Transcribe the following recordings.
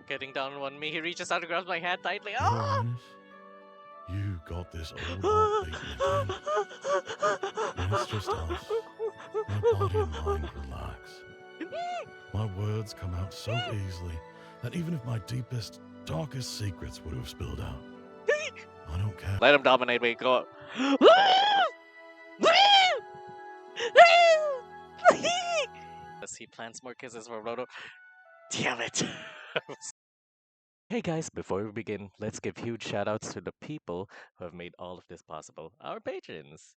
Getting down on one knee, he reaches out and grabs my hand tightly. Uranus, you got this old heart beating again. When it's just us, my body and mind relax. My words come out so easily that even if my deepest, darkest secrets would have spilled out, I don't care. Let him dominate me. Go. As he plants more kisses for Roto. Damn it. Hey guys, before we begin, let's give huge shoutouts to the people who have made all of this possible. Our patrons.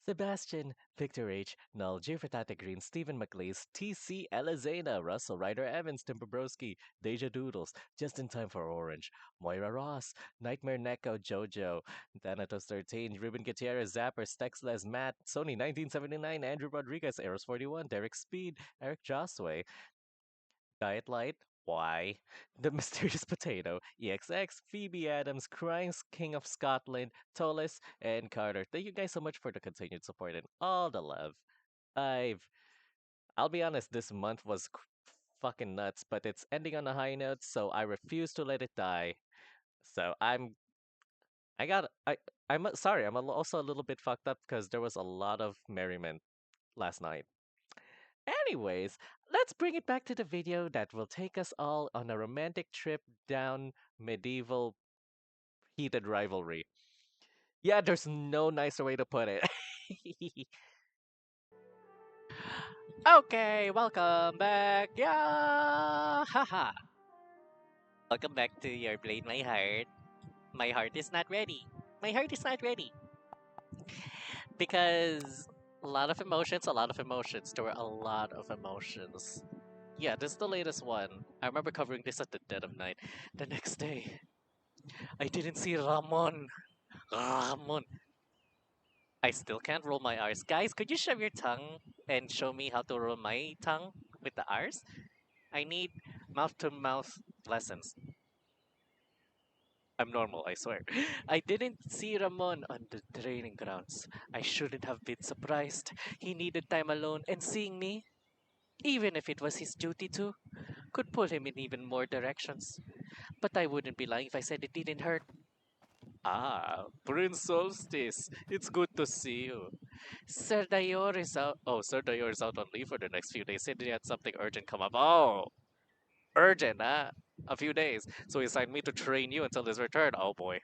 Sebastian, Victor H., Null, Jufratate Green, Stephen McLeese, TC Elizana, Russell Ryder Evans, Tim Bobrowski, Deja Doodles, Just in Time for Orange, Moira Ross, Nightmare Neko, Jojo, Thanatos 13, Ruben Gutierrez, Zapper, Stexles, Matt, Sony 1979, Andrew Rodriguez, Eros 41, Derek Speed, Eric Josway, Diet Light, why? The Mysterious Potato, EXX, Phoebe Adams, Crying King of Scotland, Tolis, and Carter. Thank you guys so much for the continued support and all the love. I'll be honest, this month was fucking nuts, but it's ending on a high note, so I refuse to let it die. So I got, I'm sorry, also a little bit fucked up because there was a lot of merriment last night. Anyways, let's bring it back to the video that will take us all on a romantic trip down medieval heated rivalry. Yeah, there's no nicer way to put it. Okay, welcome back. Yeah, haha. Welcome back to your Blade My Heart. My heart is not ready. My heart is not ready. Because a lot of emotions, a lot of emotions. There were a lot of emotions. Yeah, this is the latest one. I remember covering this at the dead of night. The next day, I didn't see Ramon. Ramon. I still can't roll my R's. Guys, could you shove your tongue and show me how to roll my tongue with the R's? I need mouth to mouth lessons. I'm normal, I swear. I didn't see Ramon on the training grounds. I shouldn't have been surprised. He needed time alone, and seeing me, even if it was his duty to, could pull him in even more directions. But I wouldn't be lying if I said it didn't hurt. Ah, Prince Solstice, it's good to see you. Sir Dayor is out. Oh, Sir Dayor is out on leave for the next few days. Said he had something urgent come up. Oh, urgent, huh? A few days. So he assigned me to train you until his return. Oh boy.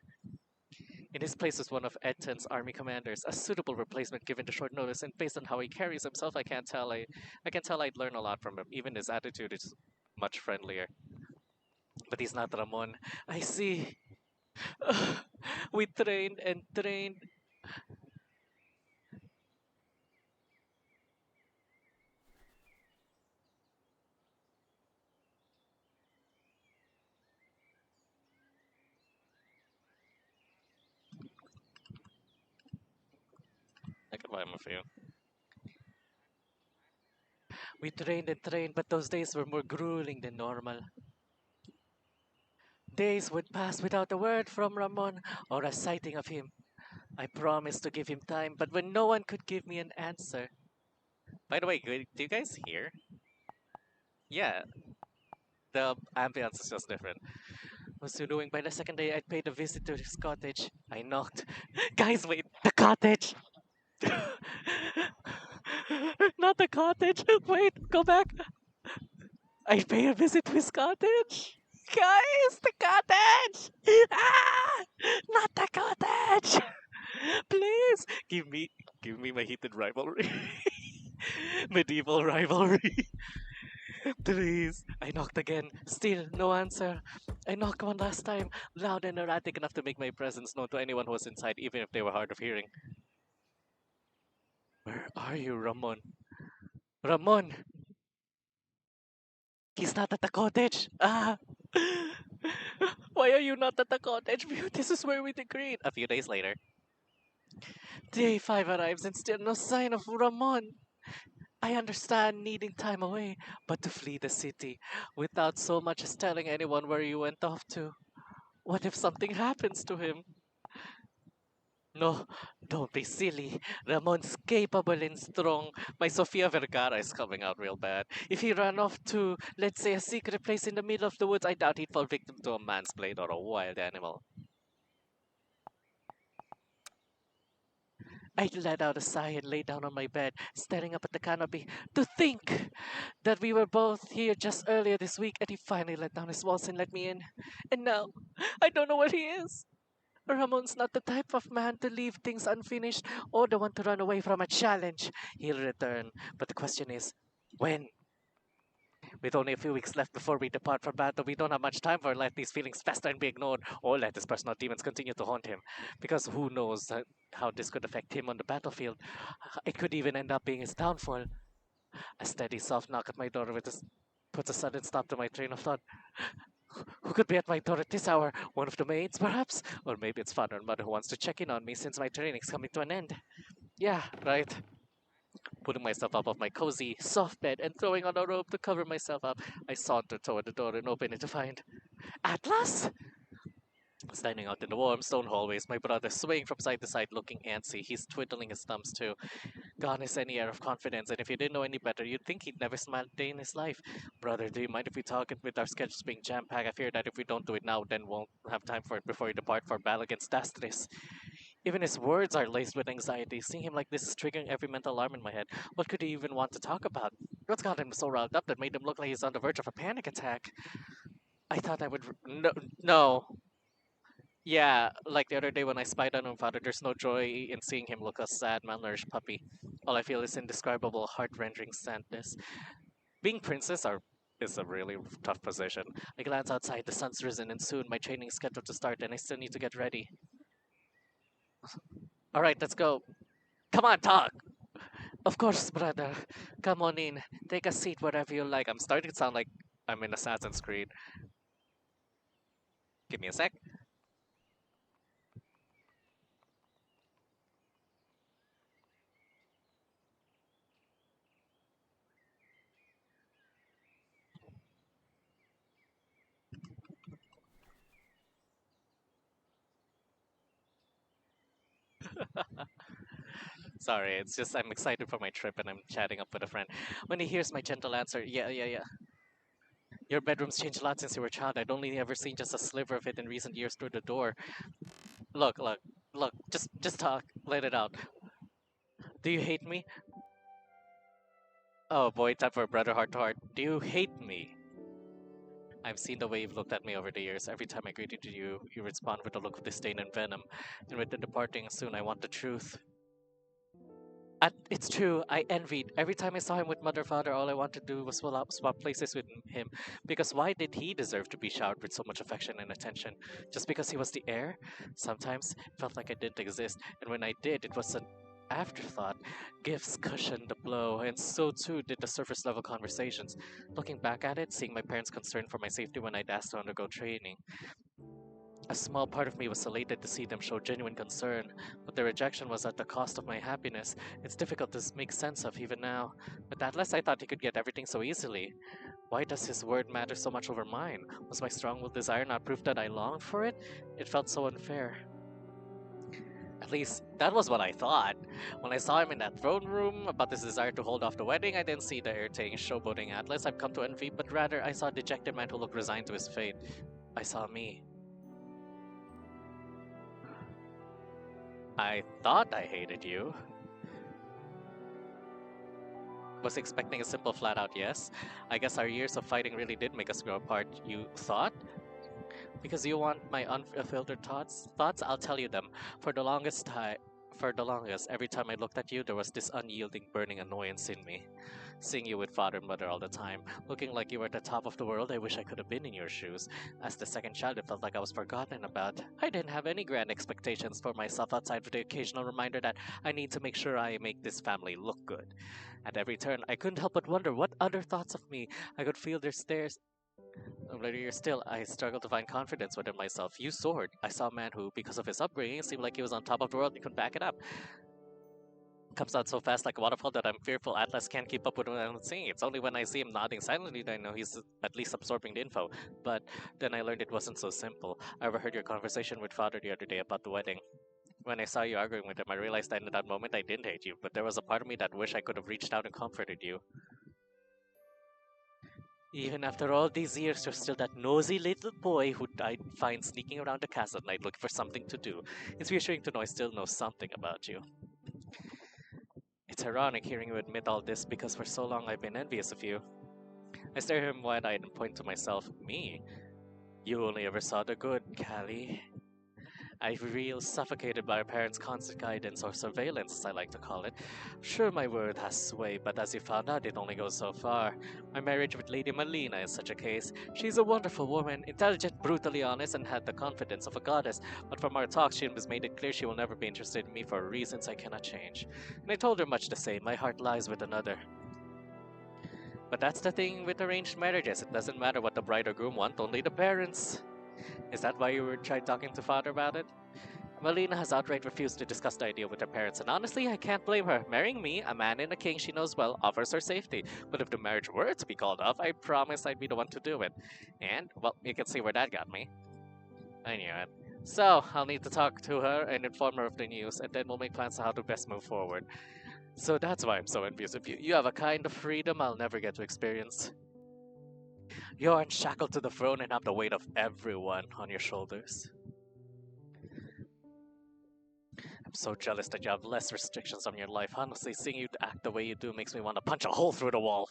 In his place is one of Edton's army commanders, a suitable replacement given the short notice, and based on how he carries himself, I can tell I'd learn a lot from him. Even his attitude is much friendlier. But he's not Ramon. I see. We trained and trained. I can buy him a few. We trained and trained, but those days were more grueling than normal. Days would pass without a word from Ramon or a sighting of him. I promised to give him time, but when no one could give me an answer. By the way, do you guys hear? Yeah, the ambience is just different. Was you doing by the second day I paid a visit to his cottage? I knocked. Guys, wait, the cottage! Not the cottage! Wait, go back! I pay a visit to his cottage! Guys, the cottage! Ah! Not the cottage! Please give me my heated rivalry. Medieval rivalry. Please. I knocked again. Still no answer. I knocked one last time, loud and erratic enough to make my presence known to anyone who was inside, even if they were hard of hearing. Where are you, Ramon? Ramon! He's not at the cottage! Ah! Why are you not at the cottage? This is where we agreed. A few days later. Day 5 arrives and still no sign of Ramon. I understand needing time away, but to flee the city without so much as telling anyone where you went off to. What if something happens to him? No, don't be silly. Ramon's capable and strong. My Sofia Vergara is coming out real bad. If he ran off to, let's say, a secret place in the middle of the woods, I doubt he'd fall victim to a man's blade or a wild animal. I let out a sigh and lay down on my bed, staring up at the canopy. To think that we were both here just earlier this week and he finally let down his walls and let me in. And now, I don't know where he is. Ramon's not the type of man to leave things unfinished or the one to run away from a challenge. He'll return, but the question is, when? With only a few weeks left before we depart from battle, we don't have much time for let these feelings fester and be ignored, or let his personal demons continue to haunt him. Because who knows how this could affect him on the battlefield. It could even end up being his downfall. A steady soft knock at my door puts a sudden stop to my train of thought. Who could be at my door at this hour? One of the maids, perhaps? Or maybe it's father and mother who wants to check in on me since my training's coming to an end. Yeah, right. Putting myself up off my cozy, soft bed and throwing on a robe to cover myself up, I saunter toward the door and open it to find Atlas! Standing out in the warm stone hallways, my brother swaying from side to side looking antsy. He's twiddling his thumbs too. Gone is any air of confidence, and if you didn't know any better, you'd think he'd never smiled a day in his life. Brother, do you mind if we talk it with our schedules being jam-packed? I fear that if we don't do it now, then won't have time for it before we depart for battle against Dastris. Even his words are laced with anxiety. Seeing him like this is triggering every mental alarm in my head. What could he even want to talk about? What's got him so riled up that made him look like he's on the verge of a panic attack? I thought I would. No, no. Yeah, like the other day when I spied on him, Father, there's no joy in seeing him look a sad, malnourished puppy. All I feel is indescribable, heart-rending sadness. Being princess is a really tough position. I glance outside, the sun's risen, and soon my training is scheduled to start, and I still need to get ready. All right, let's go. Come on, talk. Of course, brother. Come on in. Take a seat wherever you like. I'm starting to sound like I'm in Assassin's Creed. Give me a sec. Sorry, it's just I'm excited for my trip and I'm chatting up with a friend. When he hears my gentle answer, yeah, yeah, yeah. Your bedroom's changed a lot since you were a child. I'd only ever seen just a sliver of it in recent years through the door. Look, look, look. Just talk. Let it out. Do you hate me? Oh boy, time for a brother heart to heart. Do you hate me? I've seen the way you've looked at me over the years. Every time I greeted you, you respond with a look of disdain and venom. And with the departing soon, I want the truth. It's true, I envied. Every time I saw him with Mother Father, all I wanted to do was swap places with him. Because why did he deserve to be showered with so much affection and attention? Just because he was the heir? Sometimes it felt like I didn't exist, and when I did, it was an afterthought. Gifts cushioned the blow, and so too did the surface level conversations. Looking back at it, seeing my parents' concern for my safety when I'd asked to undergo training, a small part of me was elated to see them show genuine concern, but their rejection was at the cost of my happiness. It's difficult to make sense of even now. But Atlas, I thought he could get everything so easily. Why does his word matter so much over mine? Was my strong-willed desire not proof that I longed for it? It felt so unfair. At least, that was what I thought. When I saw him in that throne room about his desire to hold off the wedding, I didn't see the irritating showboating Atlas I've come to envy, but rather I saw a dejected man who looked resigned to his fate. I saw me. I thought I hated you. Was expecting a simple flat out yes. I guess our years of fighting really did make us grow apart. You thought? Because you want my unfiltered thoughts? Thoughts? I'll tell you them. For the longest time, every time I looked at you, there was this unyielding, burning annoyance in me. Seeing you with father and mother all the time, looking like you were at the top of the world, I wish I could have been in your shoes. As the second child, it felt like I was forgotten about. I didn't have any grand expectations for myself outside of the occasional reminder that I need to make sure I make this family look good. At every turn, I couldn't help but wonder what other thoughts of me I could feel their stares. Later still, I struggled to find confidence within myself. You soared. I saw a man who, because of his upbringing, seemed like he was on top of the world and couldn't back it up. Comes out so fast like a waterfall that I'm fearful Atlas can't keep up with what I'm seeing. It's only when I see him nodding silently that I know he's at least absorbing the info. But then I learned it wasn't so simple. I overheard your conversation with father the other day about the wedding. When I saw you arguing with him, I realized that in that moment I didn't hate you, but there was a part of me that wished I could have reached out and comforted you. Even after all these years, you're still that nosy little boy who I'd find sneaking around the castle at night looking for something to do. It's reassuring to know I still know something about you. It's ironic hearing you admit all this because for so long I've been envious of you. I stare at him wide-eyed and point to myself. Me? You only ever saw the good, Callie. I feel suffocated by our parents' constant guidance, or surveillance as I like to call it. Sure, my word has sway, but as you found out, it only goes so far. My marriage with Lady Melina is such a case. She's a wonderful woman, intelligent, brutally honest, and had the confidence of a goddess, but from our talks she has made it clear she will never be interested in me for reasons I cannot change. And I told her much the same, my heart lies with another. But that's the thing with arranged marriages, it doesn't matter what the bride or groom want, only the parents. Is that why you were tried talking to father about it? Melina has outright refused to discuss the idea with her parents, and honestly, I can't blame her. Marrying me, a man and a king she knows well, offers her safety. But if the marriage were to be called off, I promise I'd be the one to do it. And, well, you can see where that got me. I knew it. So, I'll need to talk to her and inform her of the news, and then we'll make plans on how to best move forward. So that's why I'm so envious of you. You have a kind of freedom I'll never get to experience. You're unshackled to the throne and have the weight of everyone on your shoulders. I'm so jealous that you have less restrictions on your life. Honestly, seeing you act the way you do makes me want to punch a hole through the wall.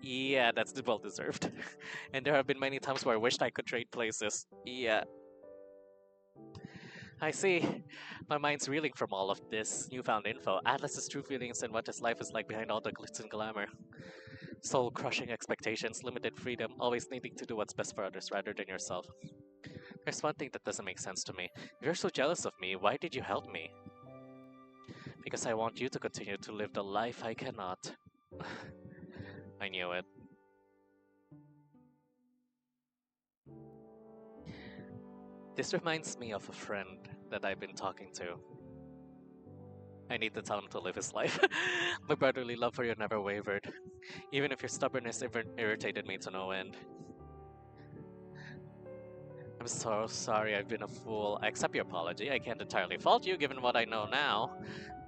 Yeah, that's well deserved. And there have been many times where I wished I could trade places. Yeah. I see. My mind's reeling from all of this newfound info. Atlas's true feelings and what his life is like behind all the glitz and glamour. Soul-crushing expectations, limited freedom, always needing to do what's best for others rather than yourself. There's one thing that doesn't make sense to me. If you're so jealous of me, why did you help me? Because I want you to continue to live the life I cannot. I knew it. This reminds me of a friend that I've been talking to. I need to tell him to live his life. My brotherly love for you never wavered, even if your stubbornness irritated me to no end. I'm so sorry I've been a fool. I accept your apology. I can't entirely fault you given what I know now.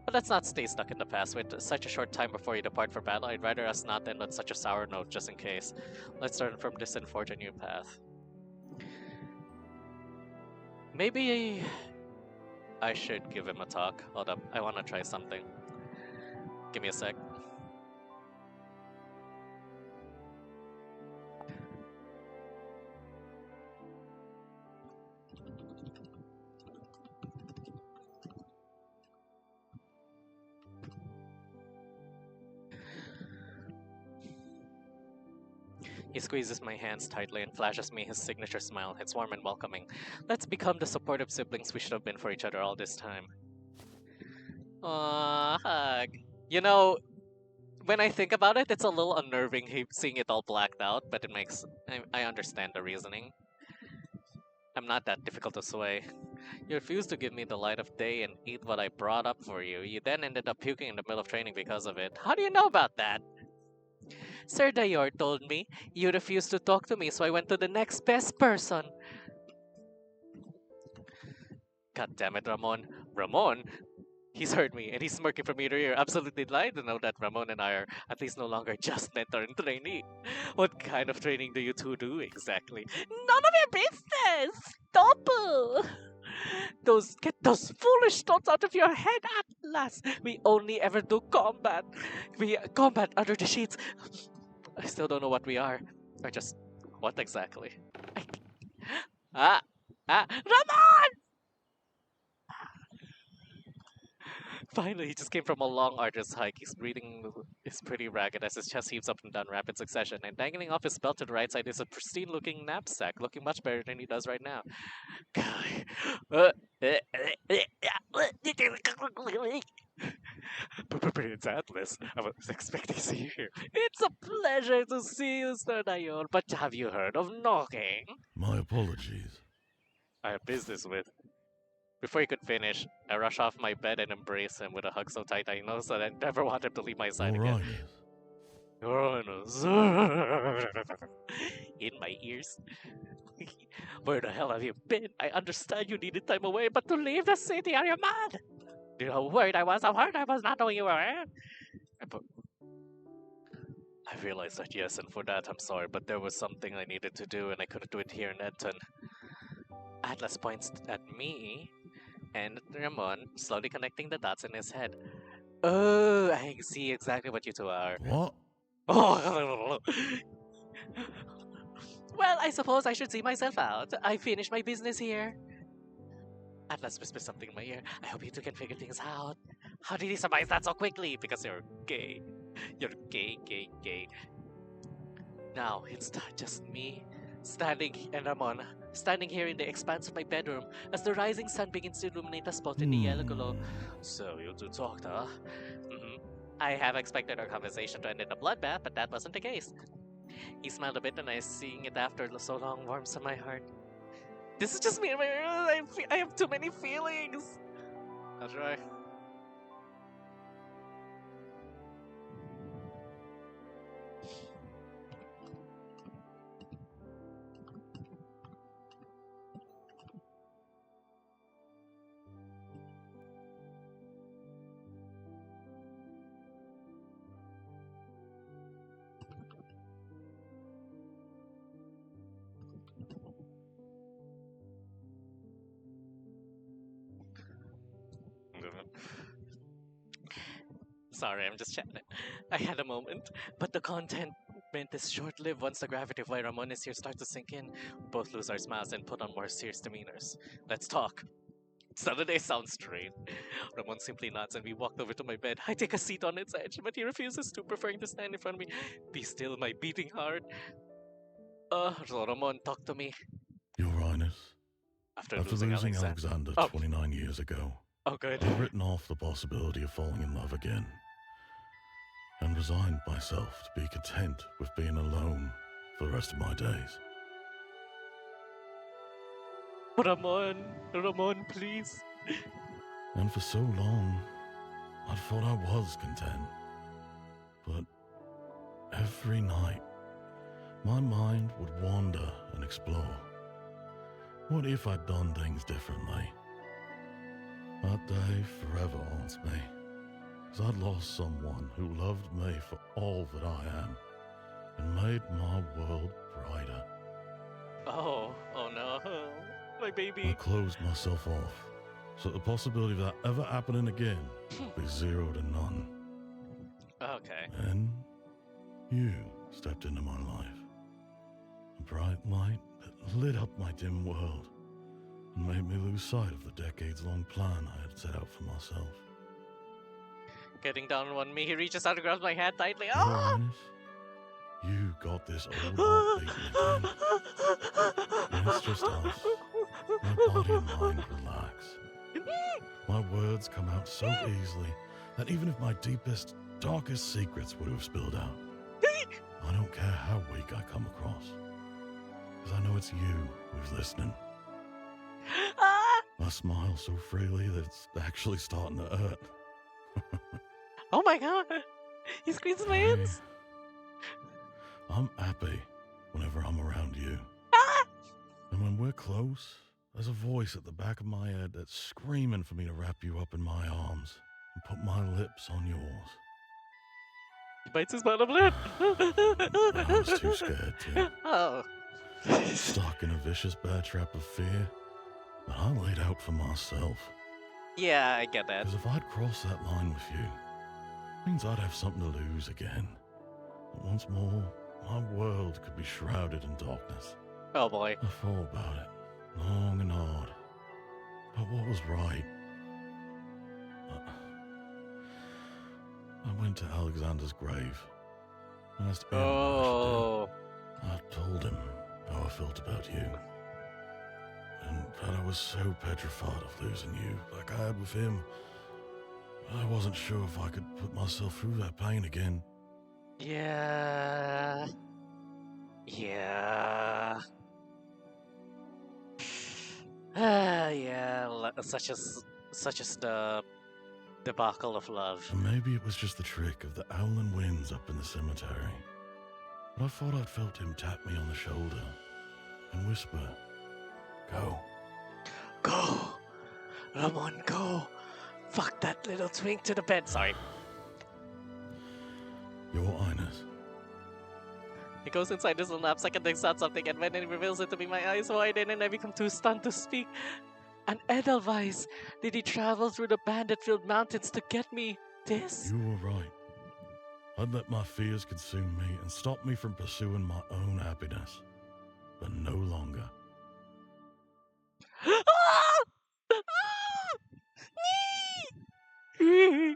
But let's not stay stuck in the past. With such a short time before you depart for battle, I'd rather us not end on such a sour note just in case. Let's learn from this and forge a new path. Maybe I should give him a talk. Hold up, I want to try something. Give me a sec. He squeezes my hands tightly and flashes me his signature smile. It's warm and welcoming. Let's become the supportive siblings we should have been for each other all this time. Aww, hug. You know, when I think about it, it's a little unnerving seeing it all blacked out, but it makes... I understand the reasoning. I'm not that difficult to sway. You refused to give me the light of day and eat what I brought up for you. You then ended up puking in the middle of training because of it. How do you know about that? Sir Dayor told me you refused to talk to me, so I went to the next best person. God damn it, Ramon. Ramon? He's heard me, and he's smirking from ear to ear. Absolutely delighted to know that Ramon and I are at least no longer just mentor and trainee. What kind of training do you two do exactly? None of your business! Stop! Get those foolish thoughts out of your head, Atlas! We only ever do combat. We combat under the sheets. I still don't know what we are. Or just, what exactly? Ramon! Finally, he just came from a long, arduous hike. His breathing is pretty ragged as his chest heaves up and down rapid succession, and dangling off his belt to the right side is a pristine-looking knapsack, looking much better than he does right now. Prince Atlas, I was expecting to see you here. It's a pleasure to see you, Sir Dayon, but have you heard of knocking? My apologies. I have business with. Before he could finish, I rush off my bed and embrace him with a hug so tight I know so that I never want him to leave my side again. Your Highness. Your Highness. In my ears. Where the hell have you been? I understand you needed time away, but to leave the city, are you mad? Do you know how worried I was? How hurt I was not knowing you were here? But I realized that, yes, and for that I'm sorry, but there was something I needed to do and I couldn't do it here in Edton. Atlas points at me, and Ramon slowly connecting the dots in his head. Oh, I see exactly what you two are. What? Oh, well, I suppose I should see myself out. I finished my business here. Atlas whispers something in my ear. I hope you two can figure things out. How did he surmise that so quickly? Because you're gay. You're gay, gay, gay. Now it's just me, and Ramon, standing here in the expanse of my bedroom as the rising sun begins to illuminate the spot in the yellow glow. So you two talked, huh? I have expected our conversation to end in a bloodbath, but that wasn't the case. He smiled a bit, and I seeing it after so long warms in my heart. This is just me. I have too many feelings. I'll try. Sorry, I'm just chatting. I had a moment, but the content meant is short-lived once the gravity of why Ramon is here starts to sink in. We both lose our smiles and put on more serious demeanors. Let's talk. Saturday sounds strange. Ramon simply nods and we walked over to my bed. I take a seat on its edge, but he refuses to, preferring to stand in front of me. Be still, my beating heart. So Ramon, talk to me. Your Highness, After losing Alexander. Alexander Oh. 29 years ago, Oh, good. I've written off the possibility of falling in love again, and resigned myself to be content with being alone for the rest of my days. Ramon, please. And for so long, I thought I was content. But every night, my mind would wander and explore. What if I'd done things differently? That day forever haunts me, as I'd lost someone who loved me for all that I am, and made my world brighter. Oh no. My I baby. closed myself off, so the possibility of that ever happening again would be 0 to none. Okay. Then, you stepped into my life. A bright light that lit up my dim world, and made me lose sight of the decades-long plan I had set out for myself. Getting down on one knee, he reaches out and grabs my hand tightly. Your Ah! Highness, you got this old heart beating again. And it's just us. My body and mind relax. My words come out so easily that even if my deepest, darkest secrets would have spilled out, I don't care how weak I come across, because I know it's you who's listening. Ah! I smile so freely that it's actually starting to hurt. Oh my god! He squeezes my hands. I'm happy whenever I'm around you. Ah! And when we're close, there's a voice at the back of my head that's screaming for me to wrap you up in my arms and put my lips on yours. He bites his bottom lip. I was too scared to. Oh. Stuck in a vicious bear trap of fear that I laid out for myself. Yeah, I get that. Because if I'd crossed that line with you, it means I'd have something to lose again. But once more, my world could be shrouded in darkness. Oh boy. I thought about it, long and hard, about what was right. I went to Alexander's grave, and asked him what Oh. I should do. I told him how I felt about you, and that I was so petrified of losing you like I had with him. I wasn't sure if I could put myself through that pain again. Yeah. Yeah. Yeah. Such as the debacle of love. And maybe it was just the trick of the howling winds up in the cemetery. But I thought I'd felt him tap me on the shoulder and whisper, Go. Go! Ramon, go! Fuck that little twink to the bed. Sorry. Your Highness. He goes inside his little knapsack and takes out something, and when he reveals it to me, my eyes widen and I become too stunned to speak. An Edelweiss! Did he travel through the bandit-filled mountains to get me this? You were right. I'd let my fears consume me and stop me from pursuing my own happiness. But no longer. He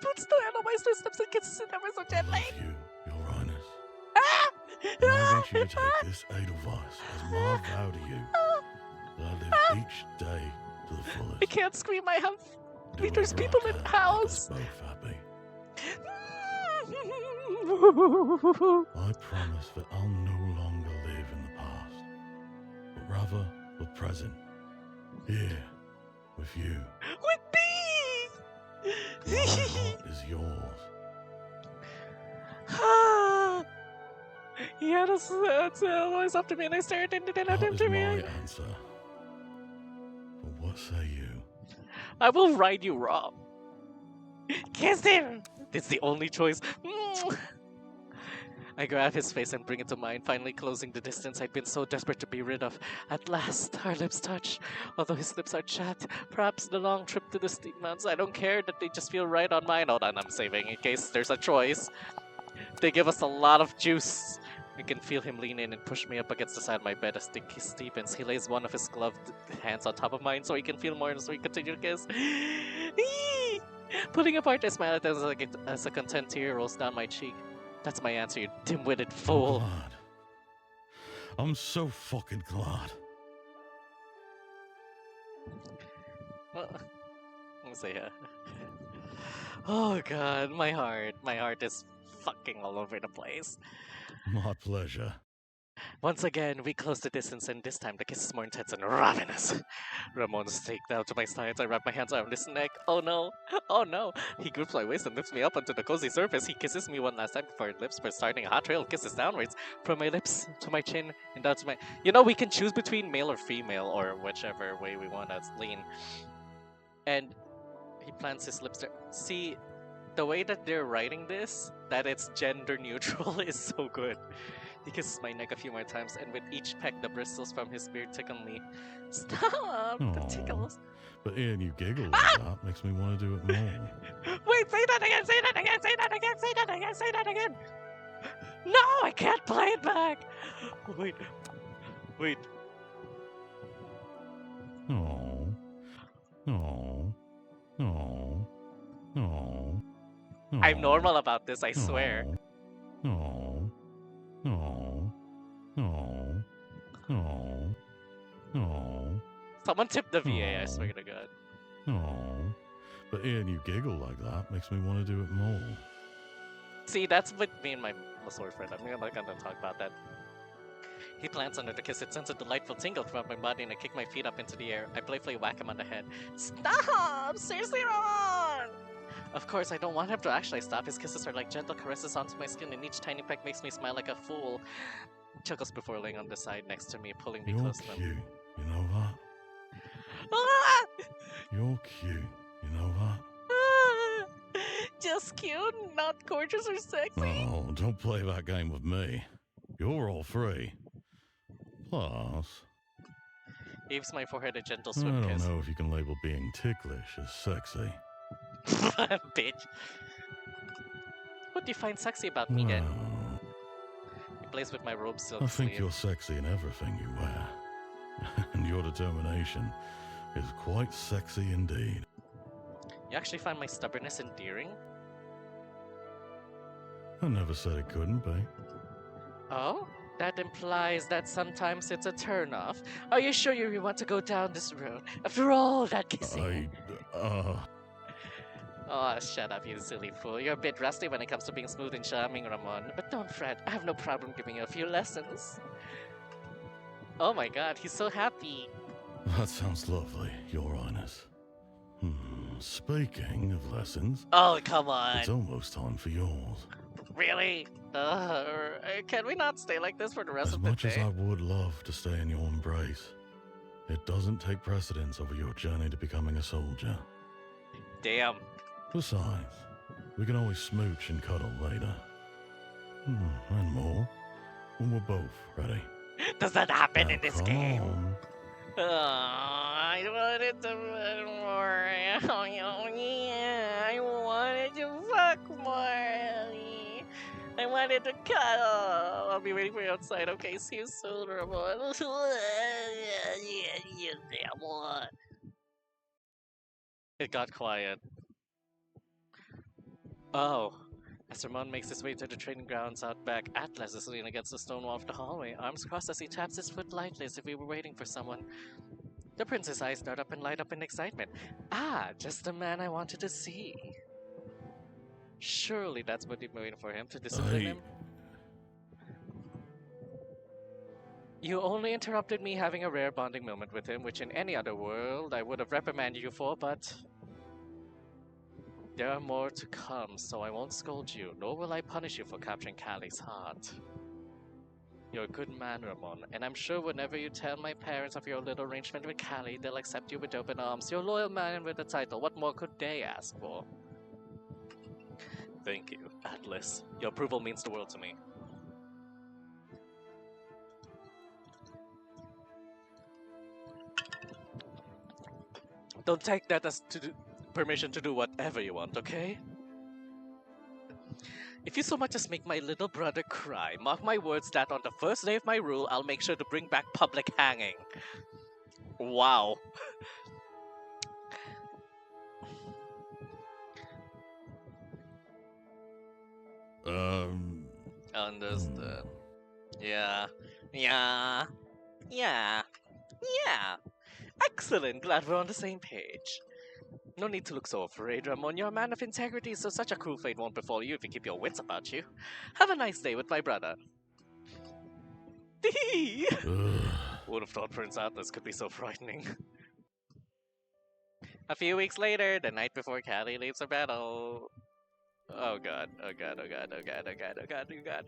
puts the Edelweiss to his lips and kisses it ever so I gently. love you, Your Highness. And I want you to take this Edelweiss as my vow to you. That I live each day to the fullest. I can't scream, I have... Do There's whatever I people in can the to house. make us both happy. I promise that I'll no longer live in the past, but rather the present, here, with you. With My me! heart is yours. He had a voice after me and I stared and didn't have That him is to my me. answer. But what say you? I will ride you raw. Kiss him! It's the only choice. I grab his face and bring it to mine, finally closing the distance I'd been so desperate to be rid of. At last, our lips touch. Although his lips are chapped, perhaps the long trip to the steep mountains, I don't care that they just feel right on mine. Hold on, I'm saving in case there's a choice. They give us a lot of juice. I can feel him lean in and push me up against the side of my bed as the kiss deepens. He lays one of his gloved hands on top of mine so he can feel more and so we continue to kiss. Pulling apart, I smile at him as a content tear rolls down my cheek. That's my answer, you dim-witted fool. I'm glad. I'm so fucking glad. Well, let me say, oh god, my heart is fucking all over the place. My pleasure. Once again, we close the distance, and this time the kiss is more intense and ravenous. Ramon's takes down to my sides. I wrap my hands around his neck. Oh no! Oh no! He grips my waist and lifts me up onto the cozy surface. He kisses me one last time before our lips first starting a hot trail of kisses downwards from my lips to my chin and down to my... You know, we can choose between male or female, or whichever way we want to lean. And he plants his lips there. See, the way that they're writing this, that it's gender neutral, is so good. He kisses my neck a few more times, and with each peck, the bristles from his beard tickle me. Stop! The Aw. tickles. But hearing you giggle like that makes me want to do it more. Wait, say that again, say that again, say that again, say that again, say that again! No, I can't play it back! Wait. Oh. Oh. Oh. Oh. I'm normal about this, I swear. Oh. Oh. Oh. Oh. Oh. Someone tip the VA, I swear to God. Oh. But hearing you giggle like that makes me want to do it more. See, that's with me and my sword friend. I'm not gonna talk about that. He plants under the kiss. It sends a delightful tingle throughout my body, and I kick my feet up into the air. I playfully whack him on the head. Stop! Seriously, Ron! Of course, I don't want him to actually stop. His kisses are like gentle caresses onto my skin, and each tiny peck makes me smile like a fool. He chuckles before laying on the side next to me, pulling me You're close to cute, him. you know that? Ah! You're cute, you know that? Ah! Just cute, not gorgeous or sexy. Oh, don't play that game with me. You're all free. Plus, He gives my forehead a gentle I swift don't kiss. know if you can label being ticklish as sexy. Bitch. What do you find sexy about me then? Well, He plays with my robe silk I think sleeve. you're sexy in everything you wear. And your determination is quite sexy indeed. You actually find my stubbornness endearing? I never said it couldn't be. Oh? That implies that sometimes it's a turn-off. Are you sure you want to go down this road? After all that kissing? Oh, shut up, you silly fool. You're a bit rusty when it comes to being smooth and charming, Ramon. But don't fret, I have no problem giving you a few lessons. Oh my god, he's so happy. That sounds lovely, Your Highness. Speaking of lessons, Oh, come on. it's almost time for yours. Really? Can we not stay like this for the rest As of the much as day? I would love to stay in your embrace, it doesn't take precedence over your journey to becoming a soldier. Damn. Besides, we can always smooch and cuddle later. And more, when we're both ready. Does that happen Now in this come game? on. Oh, I wanted to more. Oh, yeah, I wanted to fuck more. I wanted to cuddle. I'll be waiting for you outside. Okay, see you soon, Ramon. It got quiet. Oh. As Ramon makes his way to the training grounds out back, Atlas is leaning against the stone wall of the hallway, arms crossed as he taps his foot lightly as if he were waiting for someone. The prince's eyes start up and light up in excitement. Ah, just the man I wanted to see. Surely that's what you've been waiting for him to discipline him? You only interrupted me having a rare bonding moment with him, which in any other world I would have reprimanded you for, but there are more to come, so I won't scold you, nor will I punish you for capturing Callie's heart. You're a good man, Ramon, and I'm sure whenever you tell my parents of your little arrangement with Callie, they'll accept you with open arms. You're a loyal man with a title. What more could they ask for? Thank you, Atlas. Your approval means the world to me. Don't take that as permission to do whatever you want, okay? If you so much as make my little brother cry, mark my words that on the first day of my rule, I'll make sure to bring back public hanging. Wow. Understood. Yeah. Excellent. Glad we're on the same page. No need to look so afraid, Ramon. You're a man of integrity, so such a cruel fate won't befall you if you keep your wits about you. Have a nice day with my brother. Would have thought Prince Atlas could be so frightening. A few weeks later, the night before Callie leaves for battle. Oh god, oh god, oh god, oh god, oh god, oh god, oh god.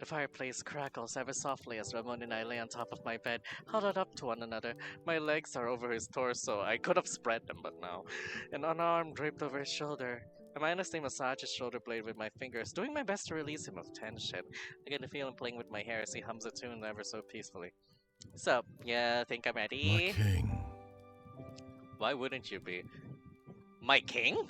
The fireplace crackles ever softly as Ramon and I lay on top of my bed, huddled up to one another. My legs are over his torso. I could have spread them, but no. An arm draped over his shoulder. I mindlessly massage his shoulder blade with my fingers, doing my best to release him of tension. I get the feeling playing with my hair as he hums a tune ever so peacefully. So, yeah, think I'm ready? My king. Why wouldn't you be? My king?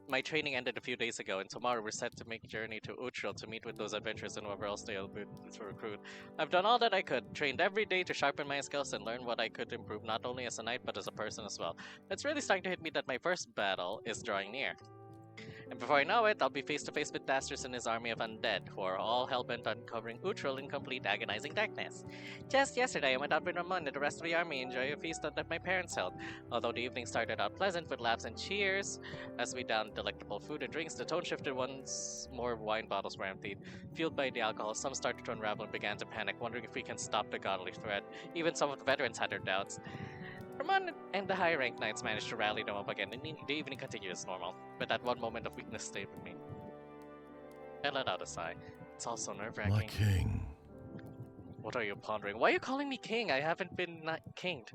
My training ended a few days ago, and tomorrow we're set to make a journey to Utril to meet with those adventurers and whoever else they'll be to recruit. I've done all that I could, trained every day to sharpen my skills and learn what I could improve not only as a knight but as a person as well. It's really starting to hit me that my first battle is drawing near. And before I know it, I'll be face to face with Dastus and his army of undead, who are all hellbent on covering Utril in complete agonizing darkness. Just yesterday, I went out with Ramon and the rest of the army to enjoy a feast that my parents held. Although the evening started out pleasant with laughs and cheers, as we downed delectable food and drinks, the tone shifted once more wine bottles were emptied. Fueled by the alcohol, some started to unravel and began to panic, wondering if we can stop the godly threat. Even some of the veterans had their doubts. Ramon and the high-ranked knights managed to rally them up again, and the evening continued as normal. But that one moment of weakness stayed with me. I let out a sigh. It's also nerve-wracking. My king. What are you pondering? Why are you calling me king? I haven't been kinged.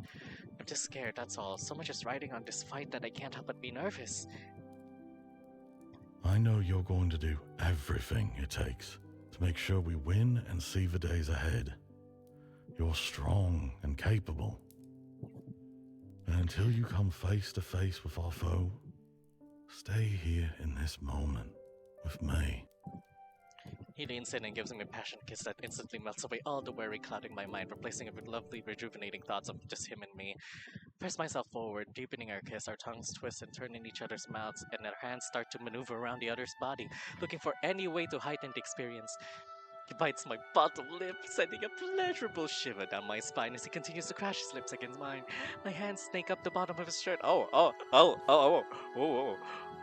I'm just scared, that's all. So much is riding on this fight that I can't help but be nervous. I know you're going to do everything it takes to make sure we win and see the days ahead. You're strong and capable. And until you come face to face with our foe, stay here in this moment with me. He leans in and gives me a passionate kiss that instantly melts away all the worry clouding my mind, replacing it with lovely, rejuvenating thoughts of just him and me. Press myself forward, deepening our kiss, our tongues twist and turn in each other's mouths, and our hands start to maneuver around the other's body, looking for any way to heighten the experience. He bites my bottom lip, sending a pleasurable shiver down my spine as he continues to crash his lips against mine. My hands snake up the bottom of his shirt. Oh.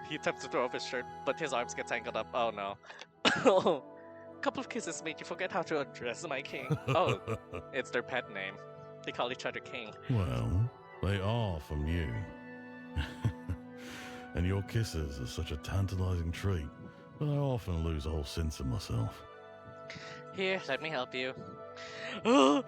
He attempts to throw off his shirt, but his arms get tangled up. Oh no. Oh. A couple of kisses made you forget how to address my king. Oh, it's their pet name. They call each other king. Well, They are from you. And your kisses are such a tantalizing treat that I often lose all sense of myself. Here, let me help you. Go.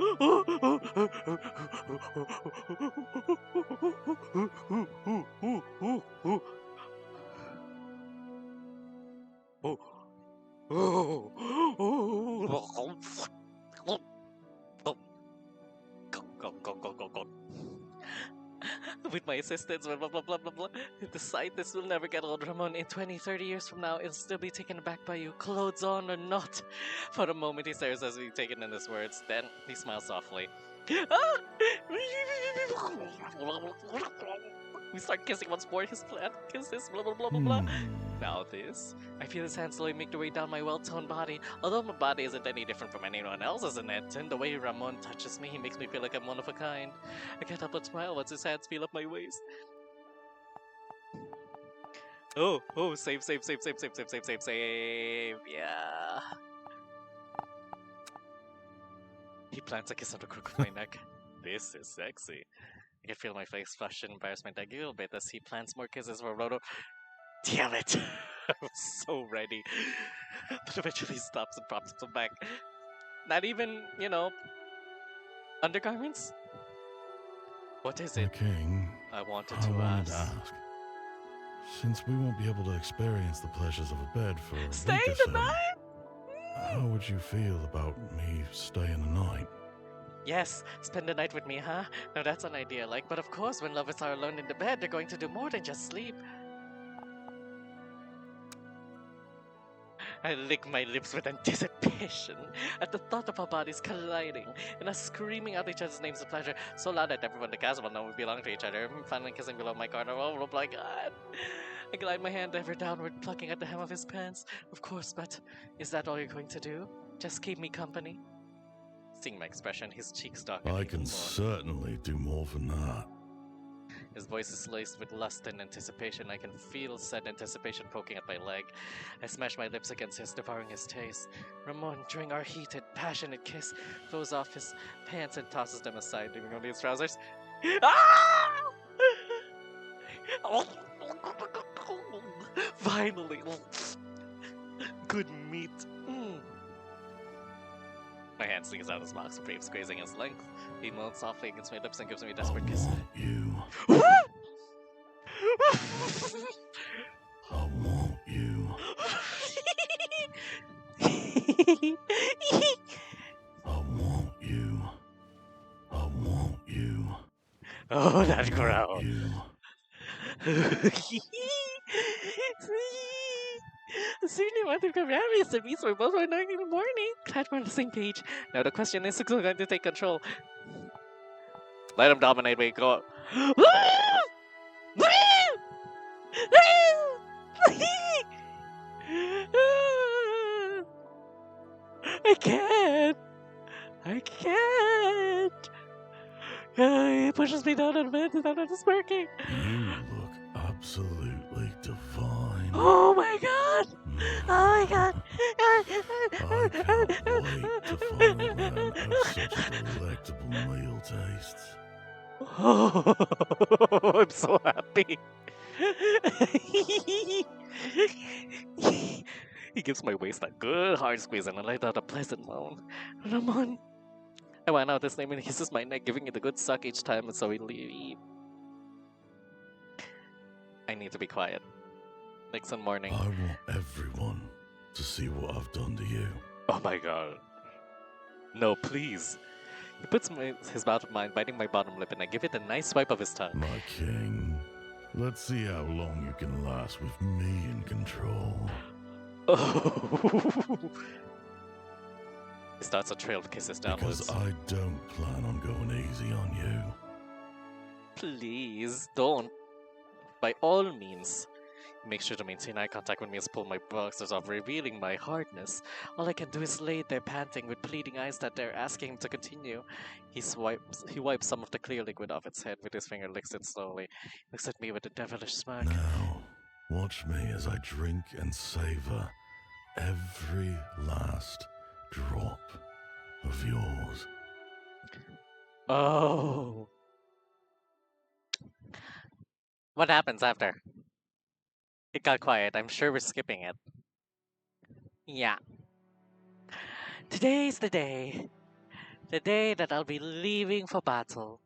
With my assistance, blah blah blah blah blah blah. The scientists will never get old, Ramon. In 20, 30 years from now, it'll still be taken aback by you, clothes on or not. For a moment, he stares as we taken in his words. Then he smiles softly. We start kissing once more. His plan kisses, blah blah blah blah blah. Now this. I feel his hands slowly make their way down my well-toned body. Although my body isn't any different from anyone else's in it, and the way Ramon touches me, he makes me feel like I'm one of a kind. I can't help but smile once his hands feel up my waist. Oh, save. Yeah. He plants a kiss on the crook of my neck. This is sexy. I can feel my face flush in embarrassment a little bit as he plants more kisses for Roto. Damn it! I was so ready. But eventually he stops and props him back. Not even, undergarments? What is My it? king, I wanted I to wanted to ask. ask. Since we won't be able to experience the pleasures of a bed for a Stay week or the so, night? how would you feel about me staying the night? Yes, spend the night with me, huh? Now that's an idea, but of course, when lovers are alone in the bed, they're going to do more than just sleep. I lick my lips with anticipation at the thought of our bodies colliding and us screaming out each other's names of pleasure so loud that everyone in the castle will know we belong to each other. Finally kissing below my corner. Oh my god. I glide my hand ever downward, plucking at the hem of his pants. Of course, but is that all you're going to do? Just keep me company? Seeing my expression, his cheeks darken I even can more. certainly do more than that. His voice is laced with lust and anticipation. I can feel said anticipation poking at my leg. I smash my lips against his, devouring his taste. Ramon, during our heated, passionate kiss, throws off his pants and tosses them aside, leaving only his trousers. Ah! Finally! Good meat. My hand slings out his box, brave squeezing his length. He moans softly against my lips and gives me a desperate kiss. I want you. I want you. I want you. I want you. Oh, I that want growl. you. Certainly want to come marry us to me, so we're both on in the morning. Glad we're on the same page. Now the question is, who's going to take control? Let him dominate me. Go. I can't. He pushes me down on the bed and I'm not working. You look absolutely divine. Oh my god! Oh my god! I can't wait to find a man of such delectable meal tastes. Oh, I'm so happy. He gives my waist a good hard squeeze and I let out a pleasant moan. Ramon. I went out his name and he kisses my neck, giving it a good suck each time, and so we leave. I need to be quiet. Next morning. I want everyone to see what I've done to you. Oh my god. No, please. He puts his mouth on mine, biting my bottom lip, and I give it a nice swipe of his tongue. My king, let's see how long you can last with me in control. Oh. He starts a trail of kisses downwards. Because I don't plan on going easy on you. Please, don't. By all means. Make sure to maintain eye contact when me pull my boxers off, revealing my hardness. All I can do is lay there panting with pleading eyes that they're asking him to continue. He wipes some of the clear liquid off its head with his finger, licks it slowly. Looks at me with a devilish smirk. Now, watch me as I drink and savor every last drop of yours. Oh. What happens after? It got quiet. I'm sure we're skipping it. Yeah. Today's the day. The day that I'll be leaving for battle.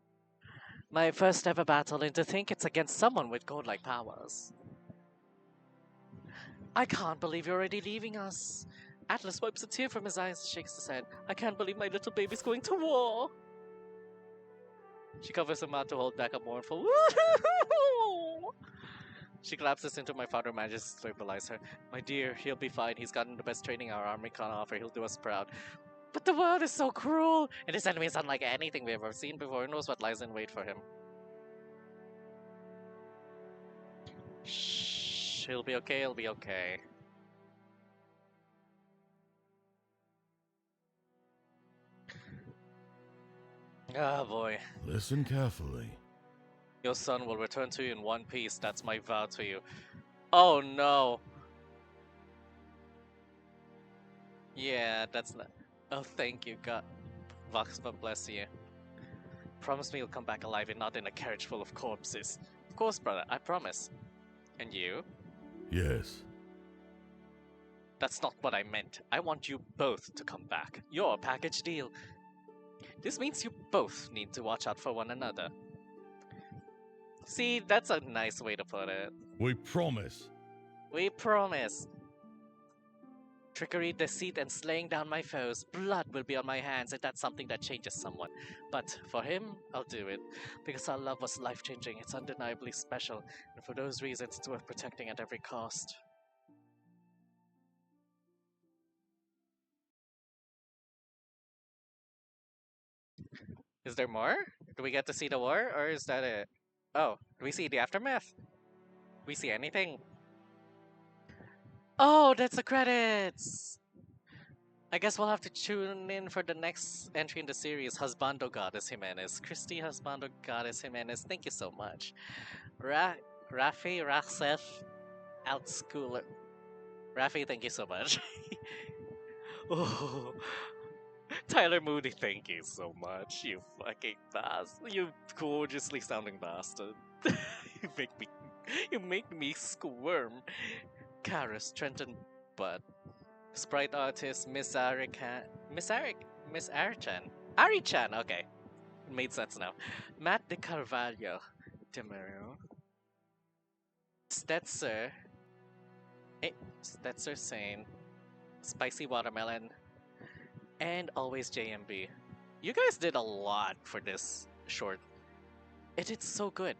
My first ever battle, and to think it's against someone with godlike powers. I can't believe you're already leaving us. Atlas wipes a tear from his eyes and shakes his head. I can't believe my little baby's going to war. She covers her mouth to hold back a mournful She collapses into my father, manages to stabilize her. My dear, he'll be fine. He's gotten the best training our army can offer. He'll do us proud. But the world is so cruel, and his enemies unlike anything we've ever seen before. Who knows what lies in wait for him? Shh, he'll be okay. He'll be okay. Ah, boy. Listen carefully. Your son will return to you in one piece. That's my vow to you. Oh no. Yeah, that's not. Oh, thank you, God. Voxma bless you. Promise me you'll come back alive and not in a carriage full of corpses. Of course, brother, I promise. And you? Yes. That's not what I meant. I want you both to come back. You're a package deal. This means you both need to watch out for one another. See, that's a nice way to put it. We promise. We promise. Trickery, deceit, and slaying down my foes. Blood will be on my hands, and that's something that changes someone. But for him, I'll do it. Because our love was life-changing, it's undeniably special, and for those reasons, it's worth protecting at every cost. Is there more? Do we get to see the war, or is that it? Oh, do we see the aftermath? Do we see anything? Oh, that's the credits! I guess we'll have to tune in for the next entry in the series, Husbando Goddess Jimenez. Christy Husbando Goddess Jimenez, thank you so much. Rafi Rasef Outschooler. Rafi, thank you so much. Oh, Tyler Moody, thank you so much. You fucking bastard. You gorgeously sounding bastard. you make me you make me squirm. Karis, Trenton Butt. Sprite artist, Miss Arican. Miss Arichan. Arichan, okay. It made sense now. Matt de Carvalho. Demario. Stetzer. Stetzer Sane. Spicy Watermelon. And always JMB. You guys did a lot for this short. It is so good.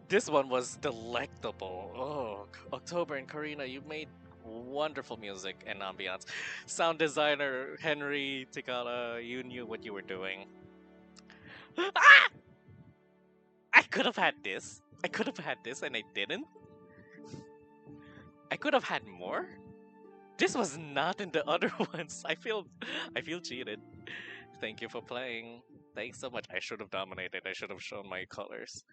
This one was delectable. Oh, October and Karina, you made wonderful music and ambiance. Sound designer Henry Tikala, you knew what you were doing. Ah! I could have had this. I could have had this and I didn't. I could have had more. This was not in the other ones. I feel cheated. Thank you for playing. Thanks so much. I should have dominated. I should have shown my colors.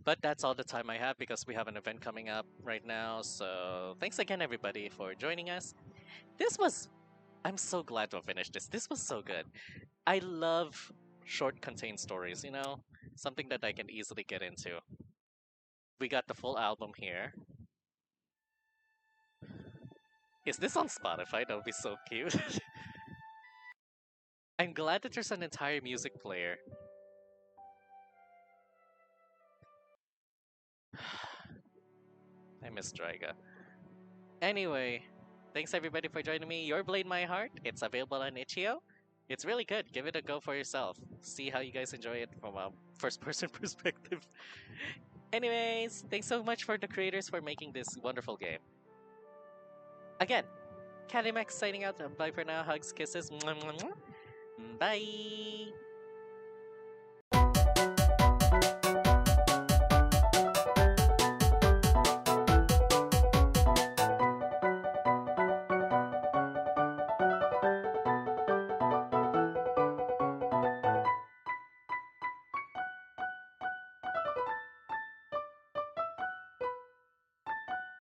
But that's all the time I have because we have an event coming up right now. So thanks again, everybody, for joining us. This was. I'm so glad to have finished this. This was so good. I love short, contained stories, you know? Something that I can easily get into. We got the full album here. Is this on Spotify? That would be so cute. I'm glad that there's an entire music player. I miss Dryga. Anyway, thanks everybody for joining me. Your Blade My Heart. It's available on Itch.io. It's really good. Give it a go for yourself. See how you guys enjoy it from a first-person perspective. Anyways, thanks so much for the creators for making this wonderful game. Again, TheCaliMack signing out. Bye for now. Hugs, kisses. Mwah, mwah, mwah. Bye.